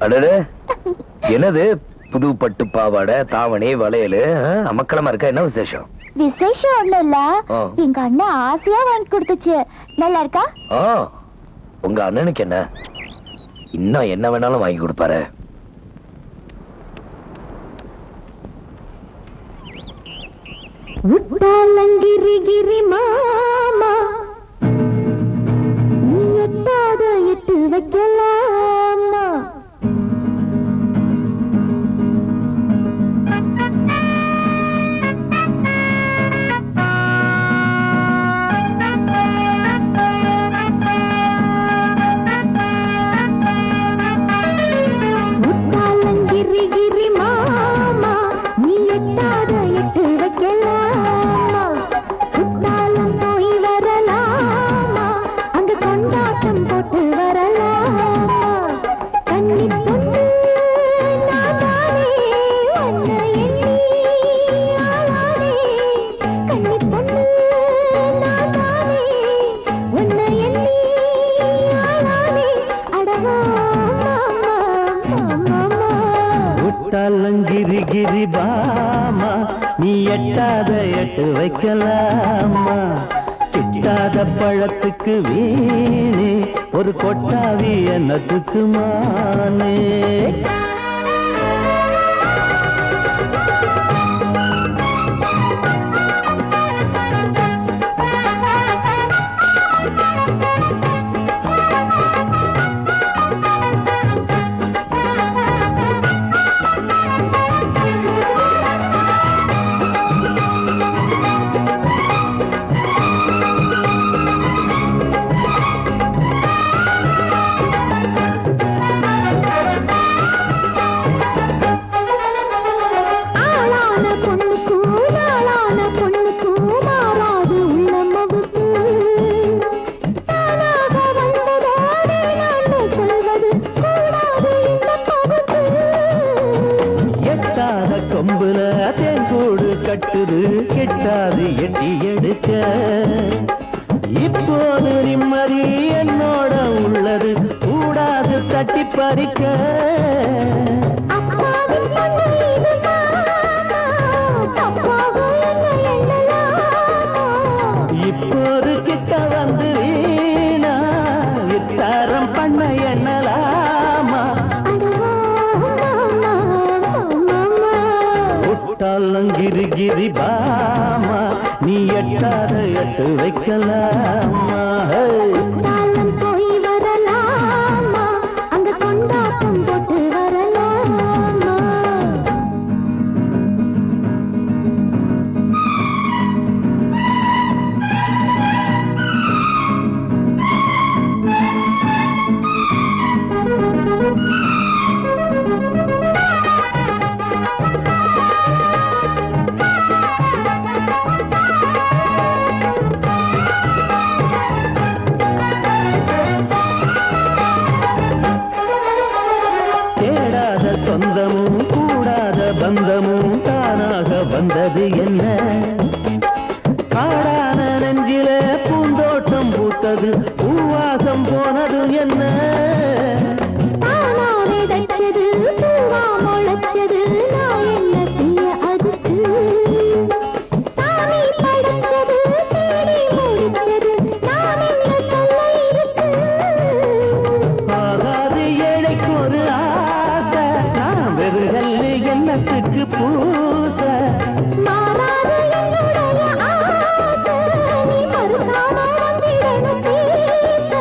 அடடே, என்னது புது பட்டு பாவாடை, தாவணி, வளையல், அமக்கலமா இருக்கா? என்ன விசேஷம்? விசேஷம் ஒண்ணும் இல்ல, எங்க அண்ணன் ஆசையா வாங்கி கொடுத்துச்சு. நல்லா இருக்கா? உங்க அண்ணனுக்கு என்ன, இன்னும் என்ன வேணாலும் வாங்கி கொடுப்பாரு. கிரி மாமா, நீ எட்டாத எட்டு வைக்கலாமா? கிரி பாமா, நீ எட்டாத எட்டு வைக்கலாமா? கிட்டாத பழத்துக்கு வீணே ஒரு கொட்டாவி என்னத்துக்கு மானே? கொம்புல தேங்கூடு கட்டுது, கெட்டாது எட்டி எடுக்க. இப்போது நிம்மதி என்னோட உள்ளது, கூடாது தட்டி பறிக்க. இப்போது கிட்ட வந்து வீணா இத்தாரம் பண்ண எண்ணலாமா? கிரி கிரி பாமா, நீ எட்டாத எட்டு வைக்கலாமா? போய் வரலாமா, அங்க கொண்டாட்டம் போட்டு வரலாமா? சொந்தமும் கூடாத பந்தமும் தானாக வந்தது என்ன? காடான நெஞ்சில பூந்தோட்டம் பூத்தது, பூவாசம் போனது என்ன? விதைச்சது பூவா முளைச்சது, நான் என்ன செய்ய அதுக்கு? சாமி படைச்சது தேடி முடிச்சது, நான் என்ன சொல்ல இருக்கு? ஆகாது ஏழைக்கு ஒரு ஆசை, நான் வெறுகல் என்னத்துக்கு பூச? மாறாது என்னுடைய ஆசை, நீ மறுக்காம வந்திடணும் பேச.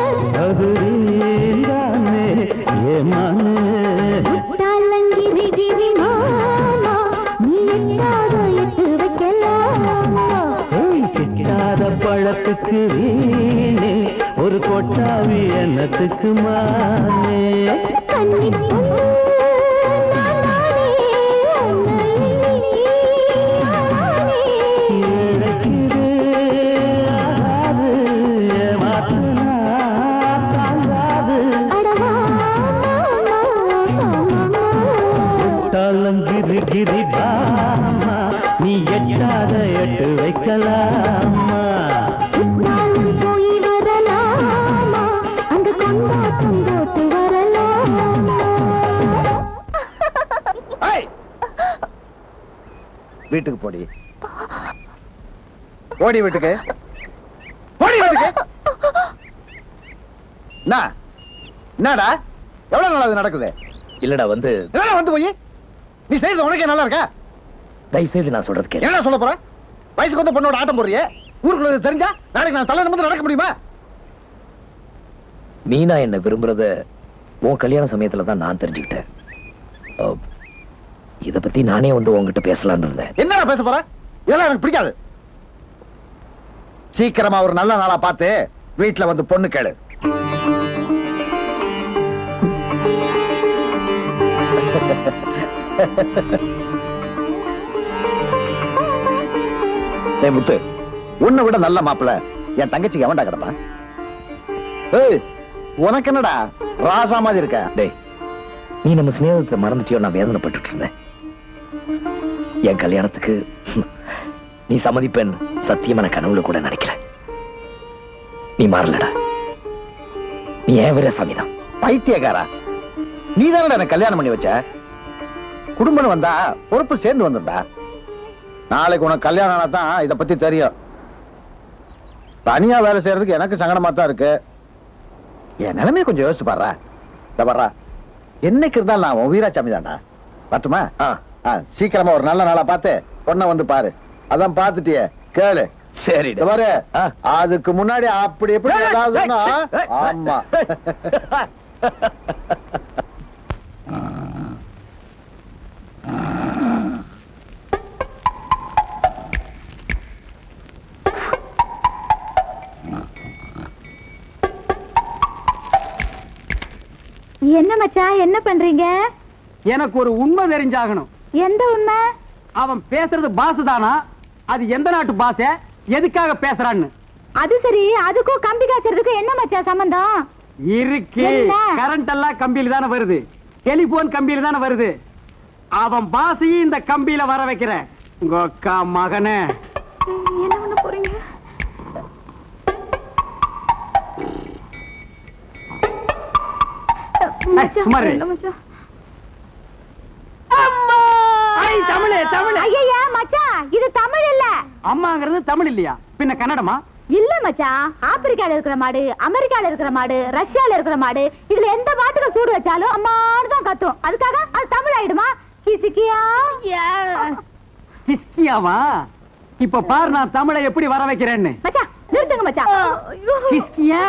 அது நீதானே ஏமானே? கிரி மாமா, நீ எட்டாத எட்டு வைக்கலாமா? கிட்டாத பழத்துக்கு வீணே ஒரு கொட்டாவி என்னத்துக்கு மானே? கன்னி பொண்ணு கிரி கிரி பாமா, நீ எட்டாத எட்டு வைக்கலாமா? போய் வரலாமா, அங்க கொண்டாட்டம் போட்டு வரலாமா? வீட்டுக்கு போடி. ஓடி வீட்டுக்கு. ஓடி வீட்டுக்கு. என்னடா எவ்வளவு நாள் அது நடக்குது? இல்லடா வந்து என்னடா வந்து போய் நீ செய்யறது உனக்கே நல்லா இருக்கா? தயவு செய்து நான் சொல்றது கேளு. என்ன சொல்ல போற? வயசுக்கு வந்து பொண்ணோட ஆட்டம் போடுறியே, ஊருக்குள்ள தெரிஞ்சா நாளைக்கு நான் தலை நிமிர்ந்து நடக்க முடியுமா? மீனா என்ன விரும்புறத உன் கல்யாண சமயத்துல தான் நான் தெரிஞ்சுக்கிட்டேன். இத பத்தி நானே வந்து உன்கிட்ட பேசலாம்னு இருந்தேன். என்னடா பேச போற? இதெல்லாம் எனக்கு பிடிக்காது. சீக்கிரமா ஒரு நல்ல நாளா பார்த்து வீட்டுல வந்து பொண்ணு கேளு. டேய் முத்து, உன்னை விட நல்ல மாப்பிள்ள என் தங்கச்சிக்கு எவன்டா கிடப்பா? ஏய், உனக்கு என்னடா ராசா மாதிரி இருக்க? டேய், நீ நம்ம சிநேகத்தை மறந்துட்டியோ நான் வேதனைப்பட்டு இருந்தேன். என் கல்யாணத்துக்கு நீ சம்மதிப்பேன் சத்தியமான கனவுல கூட நினைக்கல. நீ மாறலடா. நீ ஏன் வேற சாமிதான். பைத்தியக்காரா, நீ தானடா எனக்கு கல்யாணம் பண்ணி வச்ச. குடும்பம் வந்தா பொறுப்பு சேர்ந்து வந்துடா. நாளைக்கு உனக்கு கல்யாணம் ஆனா தான் இத பத்தி தெரியும். தனியா வேலை செய்யறதுக்கு எனக்கு சங்கடமா தான் இருக்கு. என் நிலைமையை கொஞ்சம் யோசிச்சு பாடுறா. இத பாடுறா, என்னைக்கு இருந்தாலும் நான் உன் வீராசாமி தான்டா. பார்த்துமா? சீக்கிரமா ஒரு நல்ல நாளா பார்த்து பொண்ணை வந்து பாரு. அதான் பார்த்துட்டியே, கேளு. சரி இத பாரு, அதுக்கு முன்னாடி அப்படி எப்படி ஏதாவதுன்னா, ஆமா. என்ன மச்சான், என்ன பண்றீங்க? எனக்கு ஒரு உண்மை தெரிஞ்சாகணும். எந்த உண்மை? அவன் பேசுறது பாஸ் தானா? அது எந்த நாட்டு பாச? எதுக்காக பேசுறான்னு? அது சரி, அதுக்கும் கம்பி காய்ச்சறதுக்கும் என்ன மச்சான் சம்பந்தம் இருக்கு? என்ன? கரண்ட் எல்லாம் கம்பியில தானே வருது, டெலிபோன் கம்பியில தானே வருது. அவன் பாசையும் இந்த கம்பியில வர வைக்கிற உங்க அக்கா மகனே. என்ன பண்ண போறீங்க? மச்சான், சும்மா இரு. இல்ல மச்சான். ஐ, தமிழ் தமிழ். ஐயா மச்சான், இது தமிழ் இல்ல. அம்மாங்கிறது தமிழ் இல்லையா, பின்ன கன்னடமா? இல்ல மச்சான், ஆப்பிரிக்கால இருக்கிற மாடு, அமெரிக்கால இருக்கிற மாடு, ரஷ்யால இருக்கிற மாடு, இதுல எந்த மாட்டுக்கு சூடு வச்சாலும் அம்மான்னு தான் கத்தும். அதுக்காக அது தமிழ் ஆயிடுமா? கிசிக்கியா? கிஸ்கியாவா? இப்ப பாரு நான் தமிழை எப்படி வர வைக்கிறேன்னு. மச்சான் நிறுத்துங்க மச்சான். கிஸ்கியா?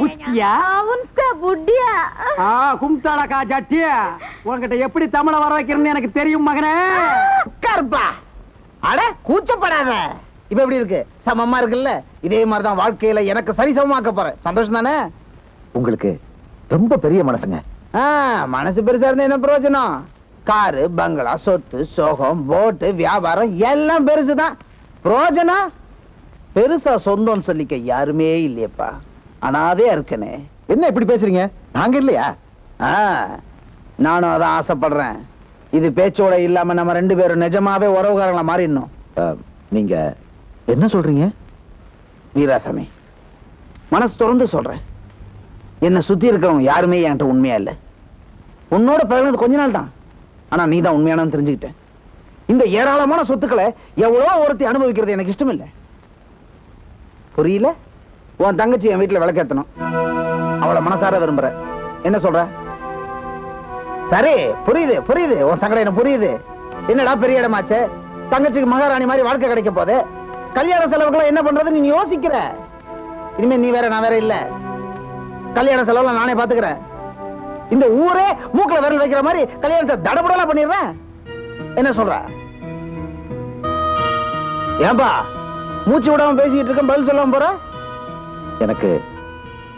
புஸ்கியா? உன்ஸ்கா புட்டியா? கும்தாளக்கா ஜட்டியா? உன்கிட்ட எப்படி தமிழை வர வைக்கிறேன்னு எனக்கு தெரியும் மகனே. உட்காருப்பா. அட கூச்சப்படாத. இப்ப எப்படி இருக்கு? சமமா இருக்குல்ல? இதே மாதிரிதான் வாழ்க்கையில எனக்கு சரிசமமாக்க போறேன். சந்தோஷம் தானே? உங்களுக்கு ரொம்ப பெரிய மனசுங்க. மனசு பெருசா இருந்தா என்ன பிரயோஜனம்? காரு, பங்களா, சொத்து, சோகம், போட்டு, வியாபாரம் எல்லாம் பெருசுதான். பிரயோஜனம் பெருசா சொந்தம் சொல்லிக்க யாருமே இல்லையப்பா. அனாதையா இருக்கனே. என்ன இப்படி பேசுறீங்க? நாங்க இல்லையா? நானும் அதான் ஆசைப்படுறேன். இது பேச்சோட இல்லாம நம்ம ரெண்டு பேரும் நிஜமாவே உறவுகாரங்களா மாறிடணும். நீங்க என்ன சொல்றீங்க? வீராசாமி, மனசு திறந்து சொல்றேன். என்ன சுத்தி இருக்கிறவங்க யாருமே என்கிட்ட உண்மையா இல்ல. உன்னோட பழகினது கொஞ்ச நாள் தான், ஆனா நீ தான் உண்மையானு தெரிஞ்சுக்கிட்டேன். இந்த ஏராளமான சொத்துக்களை எவ்வளவோ ஒருத்தி அனுபவிக்கிறது எனக்கு இஷ்டம் இல்லை. புரியல? உன் தங்கச்சி என் வீட்டுல விளக்கேத்தணும். அவளை மனசார விரும்புற. என்ன சொல்ற? சரி, புரியுது புரியுது, உன் சங்கடம் எனக்கு புரியுது. என்னடா பெரிய இடமாச்சே, தங்கச்சிக்கு மகாராணி மாதிரி வாழ்க்கை கிடைக்க போது. கல்யாண செலவுகளை என்ன பண்றது நீ யோசிக்கிற. இனிமே நீ வேற நான் வேற இல்ல. கல்யாண செலவுல நானே பாத்துக்கிறேன். இந்த ஊரே மூக்குல விரல் வைக்கிற மாதிரி கல்யாணத்தை தடபுடலா பண்ணிடுறேன். என்ன சொல்ற? ஏன்பா மூச்சு விடாம பேசிக்கிட்டு இருக்க, பதில் சொல்லாம போற? எனக்கு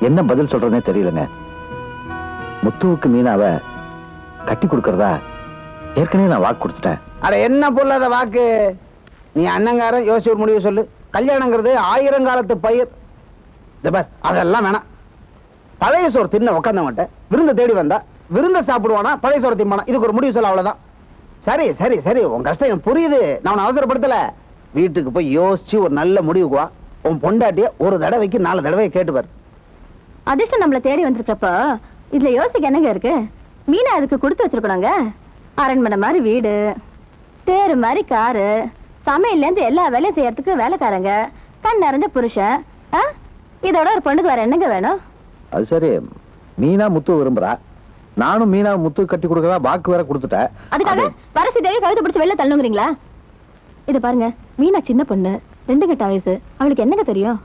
என்ன பதில் சொல்றதுனே தெரியலங்க. முத்துவுக்கு மீனாவை கட்டி கொடுக்கறதா ஏற்கனவே நான் வாக்கு கொடுத்துட்டேன். அட என்ன பொல்லாத வாக்கு? நீ அண்ணங்காரன் யோசிச்சு ஒரு முடிவு சொல்லு. கல்யாணங்கிறது 1000 காலத்து பயிர். அதெல்லாம் வேணாம். பழைய சோறு தின்ன உட்காந்தவன்ட்ட விருந்த தேடி வந்தா விருந்த சாப்பிடுவானா பழைய சோறு திம்பானா? இதுக்கு ஒரு முடிவு சொல்ல, அவ்வளவுதான். சரி சரி சரி, உன் கஷ்டம் எனக்கு புரியுது. நான் உன்னை அவசரப்படுத்தல. வீட்டுக்கு போய் யோசிச்சு ஒரு நல்ல முடிவுக்கு வா. உன் பொண்டாட்டிய ஒரு தடவைக்கு 4 தடவை கேட்டுப்பார். அதிர்ஷ்டம் நம்மள தேடி வந்திருக்கப்ப இதுல யோசிக்க என்னங்க இருக்கு? மீனா அதுக்கு கொடுத்து வச்சிருக்கணுங்க. அரண்மனை மாதிரி வீடு, தேரு மாதிரி காரு, சமையல்ல இருந்து எல்லா வேலையும் செய்யறதுக்கு வேலைக்காரங்க, கண் நிறைஞ்ச புருஷன். இதோட ஒரு பொண்ணுக்கு வேற என்னங்க வேணும்? அது சரி, மீனா முத்து விரும்புறா, நானும் மீனா முத்து கட்டி கொடுக்கறதா வாக்கு வேற கொடுத்துட்டேன். அதுக்காக வரசி தேவி கழுத்து பிடிச்சு வெளில தள்ளுங்கிறீங்களா? இத பாருங்க, மீனா சின்ன பொண்ணு, 2 கெட்ட வயசு, அவளுக்கு என்னங்க தெரியும்?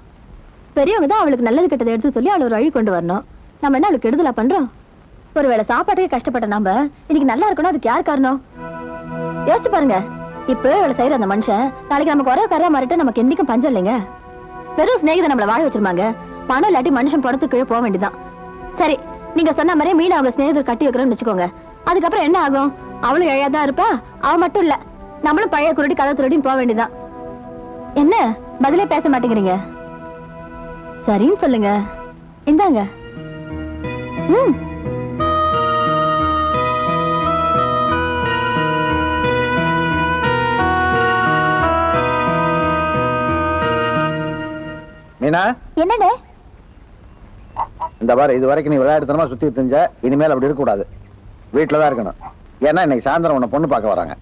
பெரியவங்க தான் அவளுக்கு நல்லது கெட்டதை எடுத்து சொல்லி அவளை ஒரு வழி கொண்டு வரணும். நம்ம என்ன அவளுக்கு கெடுதலா பண்றோம்? ஒருவேளை சாப்பாட்டுக்கு கஷ்டப்பட்ட நாம இன்னைக்கு நல்லா இருக்கணும், அதுக்கு யார் காரணம்? யோசிச்சு பாருங்க. இப்ப இவளை செய்யற அந்த மனுஷன் நாளைக்கு நமக்கு ஒரே கரையா மாறிட்டு நமக்கு என்னைக்கும் பஞ்சம் இல்லைங்க. வெறும் சிநேகிதம் நம்மள வாழ வச்சிருமாங்க. பணம் இல்லாட்டி மனுஷன் படத்துக்கு போக வேண்டியதான். சரி, நீங்க சொன்ன மாதிரியே மீனா அவங்க சிநேகிதர் கட்டி வைக்கிறோம்னு வச்சுக்கோங்க. அதுக்கப்புறம் என்ன ஆகும்? அவளும் இழையாதான் இருப்பா, அவ மட்டும் இல்ல, நம்மளும் பழைய குருடி கதை திருடின்னு போக வேண்டியதான். என்ன பதிலே பேச மாட்டேங்கிறீங்க? சரின்னு சொல்லுங்க. இந்தாங்க. மீனா, என்னடே? இந்த பாரு, இது வரைக்கும் நீ விளையாடுத்தனமா சுத்தி தெரிஞ்ச, இனிமேல் அப்படி இருக்க கூடாது. வீட்டுலதான் இருக்கணும். ஏன்னா இன்னைக்கு சாயந்தரம் உன்னை பொண்ணு பார்க்க வராங்க.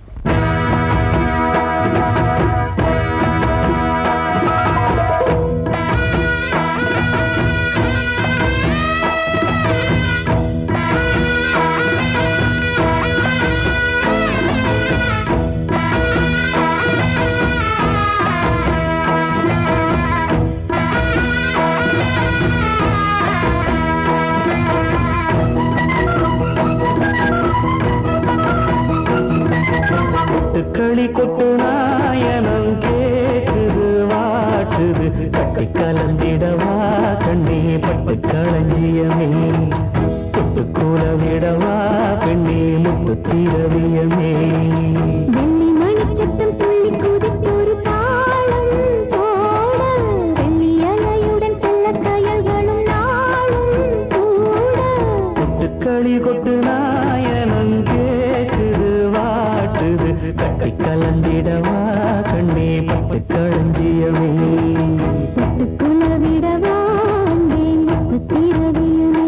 களி கொட்டு நாயனம் கேக்குது வாட்டுது, கட்டி கலந்திடவா கண்ணே பட்டு களஞ்சியமே, தொட்டு கூல விடவா பெண்ணே முத்து தீரவியமே. வெள்ளி மணிச்சத்தம் துள்ளி குதித்தொரு தாளம் போட, வெள்ளி அலையுடன் செல்ல கயல்களும் நாளும் கூட, களி கொட்டு நாயனம் கேக்குது வாட்டுது, கட்டி கலந்திடவா கண்ணே பட்டு களஞ்சியமே, தொட்டு குலவிடவா அங்கே முத்து தீரவியமே.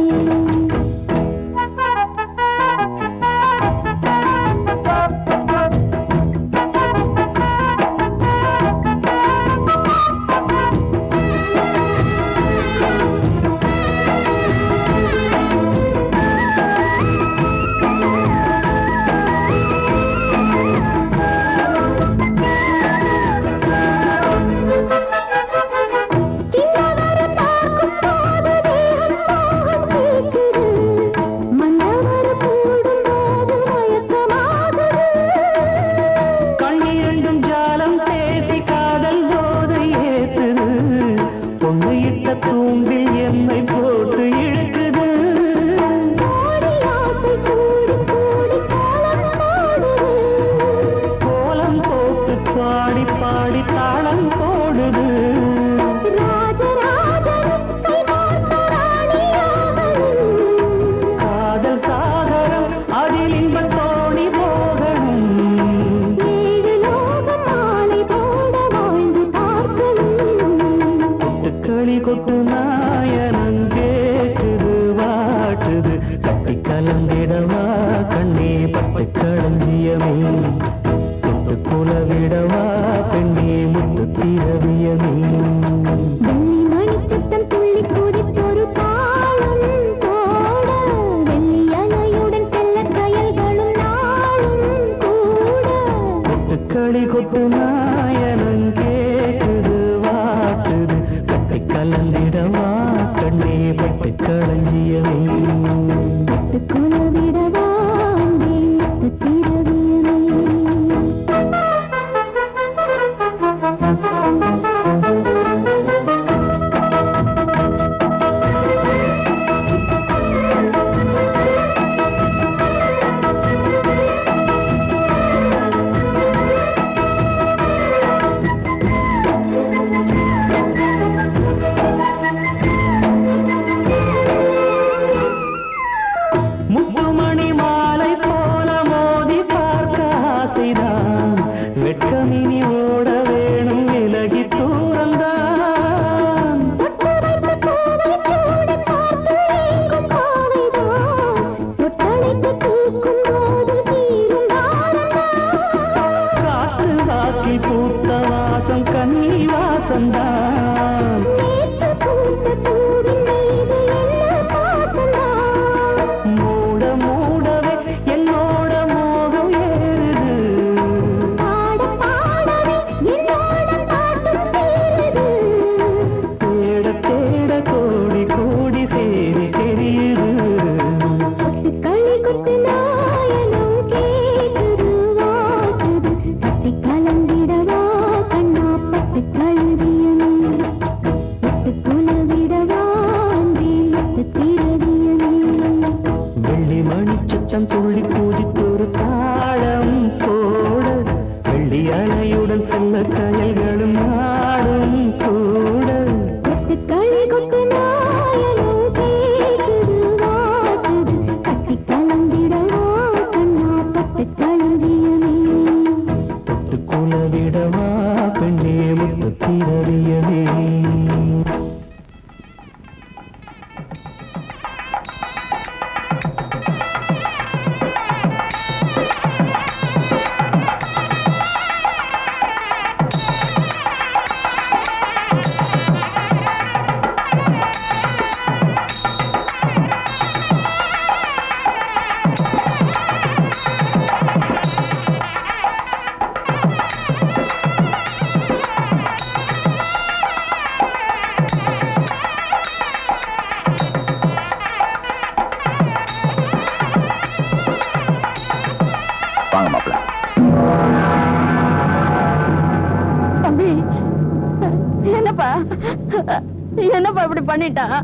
தூண்டில் என்னை போட்டு இழுக்குது, கோலம் போட்டு பாடி பாடி தாளம் போடுது, காதல் சாகரம் அதில் இன்பத் தோணி போகணும், களி கொட்டு நாயனம் கேக்குது வாட்டுது, கட்டி கலந்திடவா கண்ணே பட்டு களஞ்சியமே, தொட்டு குலவிடவா பெண்ணே முத்து தீரவியமே. மணிச்சத்தம் துள்ளி குதித்தொரு தாளம் போட, வெள்ளி அலையுடன் செல்ல கயல்களும் நாளும் கூட, களி கொட்டு நாயனம் கேக்குது வாட்டுது, கட்டி கலந்திடவா கண்ணே பட்டு களஞ்சியமே, தொட்டு குலவிடவா அங்கே முத்து தீரவியமே. முத்துமணி வாசந்தான் மூட மூடவே என்னோட மோகம் ஏறுது தேட தேட கோடி கோடி சேரி தெரியுது வெள்ளி மணிச்சத்தம் துள்ளி குதித்தொரு தாளம் போட வெள்ளி அலையுடன் செல்ல கயல்களும் நாடும் கூட தொட்டு குலவிடவா பெண்ணே முத்து திரவியவே வாங்க மாப்பிள்ள. தம்பி என்னப்பா என்னப்பா இப்படி பண்ணிட்டான்